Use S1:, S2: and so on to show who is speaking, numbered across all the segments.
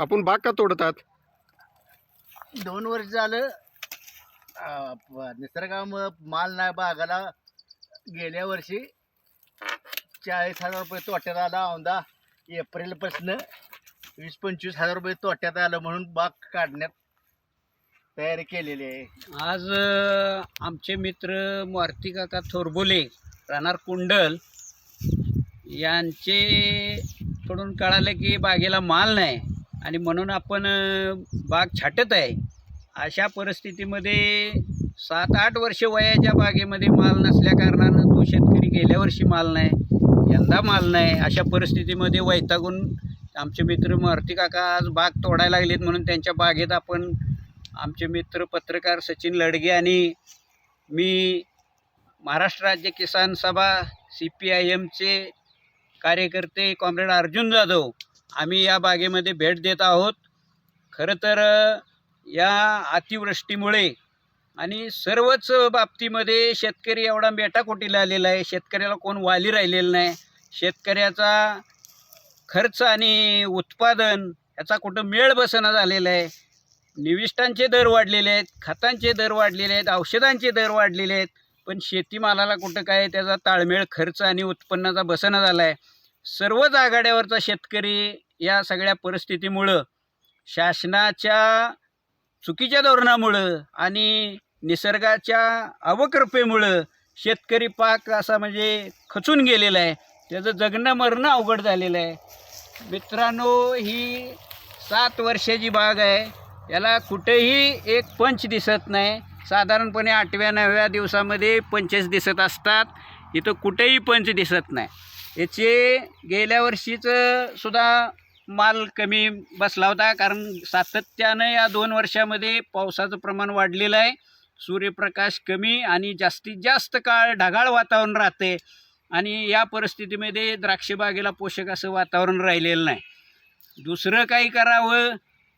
S1: आपण बाग का तोडतात?
S2: 2 वर्ष झालं निसर्गामुळं माल नाही बागाला. गेल्या वर्षी 40,000 रुपये तोट्यात आला. औंदा एप्रिलपासून 20-25 हजार रुपये तोट्यात आलं म्हणून बाग काढण्यात तयारी केलेली आहे.
S3: आज आमचे मित्र मारुती काका थोरबोले राहणार कुंडल यांचे कडून कळालं की बागेला माल नाही आणि म्हणून आपण बाग छाटत आहे. अशा परिस्थितीमध्ये 7-8 वर्ष वयाच्या बागेमध्ये माल नसल्या कारणानं तो शेतकरी गेल्या वर्षी माल नाही, यंदा माल नाही. अशा परिस्थितीमध्ये वैतागून आमचे मित्र मारुती काका आज बाग तोडायला लागलेत. म्हणून त्यांच्या बागेत आपण आमचे मित्र पत्रकार सचिन लडगे आणि मी महाराष्ट्र राज्य किसान सभा CPIMचे कार्यकर्ते कॉम्रेड अर्जुन जाधव आम्ही या बागेमध्ये भेट देत आहोत. खरं तर या अतिवृष्टीमुळे आणि सर्वच बाबतीमध्ये शेतकरी एवढा मेटाकुटीला आलेला आहे. शेतकऱ्याला कोण वाली राहिलेलं नाही. शेतकऱ्याचा खर्च आणि उत्पादन याचा कुठं मेळ बसणं झालेला आहे. निविष्ठांचे दर वाढलेले आहेत, खतांचे दर वाढलेले आहेत, औषधांचे दर वाढलेले आहेत, पण शेतीमालाला कुठं काय त्याचा ताळमेळ खर्च आणि उत्पन्नाचा बसणं झाला आहे. सर्वच आघाड्यावरचा शेतकरी या सगळ्या परिस्थितीमुळं, शासनाच्या चुकीच्या धोरणामुळं आणि निसर्गाच्या अवकृपेमुळं शेतकरी पाक असा म्हणजे खचून गेलेला आहे. त्याचं जगणं मरणं अवघड झालेलं आहे. मित्रांनो, ही 7 वर्षाची बाग आहे. याला कुठेही एक पंच दिसत नाही. साधारणपणे 8व्या-9व्या दिवसामध्ये पंचेस दिसत असतात. इथं कुठेही पंच दिसत नाही. याचे गेल्या वर्षीचं सुद्धा माल कमी बसला होता, कारण सातत्यानं या 2 वर्षामध्ये पावसाचं प्रमाण वाढलेलं आहे. सूर्यप्रकाश कमी आणि जास्तीत जास्त काळ ढगाळ वातावरण राहते आणि या परिस्थितीमध्ये द्राक्षबागेला पोषक असं वातावरण राहिलेलं नाही. दुसरं काही करावं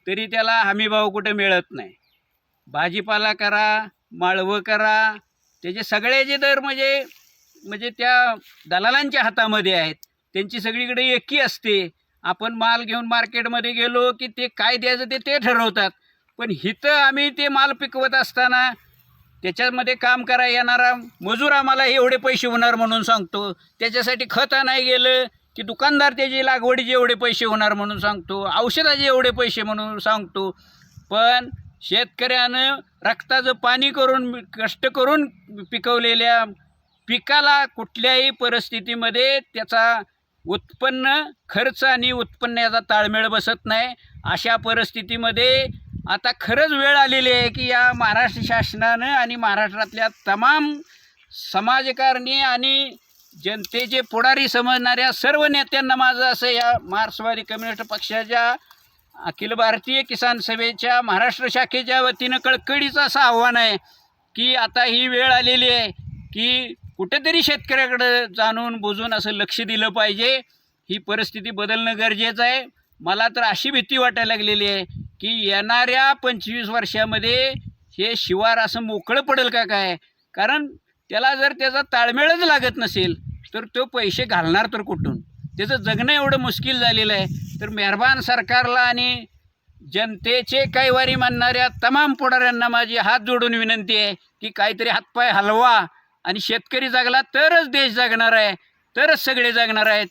S3: तरी त्याला हमीभाव कुठे मिळत नाही. भाजीपाला करा, माळवं करा, त्याचे सगळ्याचे दर म्हणजे त्या दलालांच्या हातामध्ये आहेत. त्यांची सगळीकडे एकी असते. आपण माल घेऊन मार्केटमध्ये गेलो की ते काय द्यायचं ते ठरवतात. पण इथं आम्ही ते माल पिकवत असताना त्याच्यामध्ये काम करायला येणारा मजूर आम्हाला एवढे पैसे होणार म्हणून सांगतो. त्याच्यासाठी खत नाही गेलं की दुकानदार त्याची लागवडीचे एवढे पैसे होणार म्हणून सांगतो, औषधाचे एवढे पैसे म्हणून सांगतो. पण शेतकऱ्यानं रक्ताचं पाणी करून कष्ट करून पिकवलेल्या पिकाला कुठल्याही परिस्थितीमध्ये त्याचा उत्पन्न खर्च आणि उत्पन्न याचा ताळमेळ बसत नाही. अशा परिस्थितीमध्ये आता खरंच वेळ आलेली आहे की या महाराष्ट्र शासनानं आणि महाराष्ट्रातल्या तमाम समाजकारणी आणि जनतेचे पुढारी समजणाऱ्या सर्व नेत्यांना माझं असं या मार्क्सवादी कम्युनिस्ट पक्षाच्या अखिल भारतीय किसान सभेच्या महाराष्ट्र शाखेच्या वतीनं कळकळीचं असं आव्हान आहे की आता ही वेळ आलेली आहे की कुठेतरी शेतकऱ्याकडे जाणून बुजून असं लक्ष दिलं पाहिजे. ही परिस्थिती बदलणं गरजेचं आहे. मला तर अशी भीती वाटायला लागलेली आहे की येणाऱ्या 25 वर्षामध्ये हे शिवार असं मोकळं पडेल का काय. कारण त्याला जर त्याचा ताळमेळच लागत नसेल तर तो पैसे घालणार तर कुठून. त्याचं जगणं एवढं मुश्किल झालेलं आहे. तर मेहरबान सरकारला आणि जनतेचे कैवारी मानणाऱ्या तमाम पुढाऱ्यांना माझी हात जोडून विनंती आहे की काहीतरी हातपाय हलवा आणि शेतकरी जगला तरच देश जगणार आहे, तरच सगळे जगणार आहेत.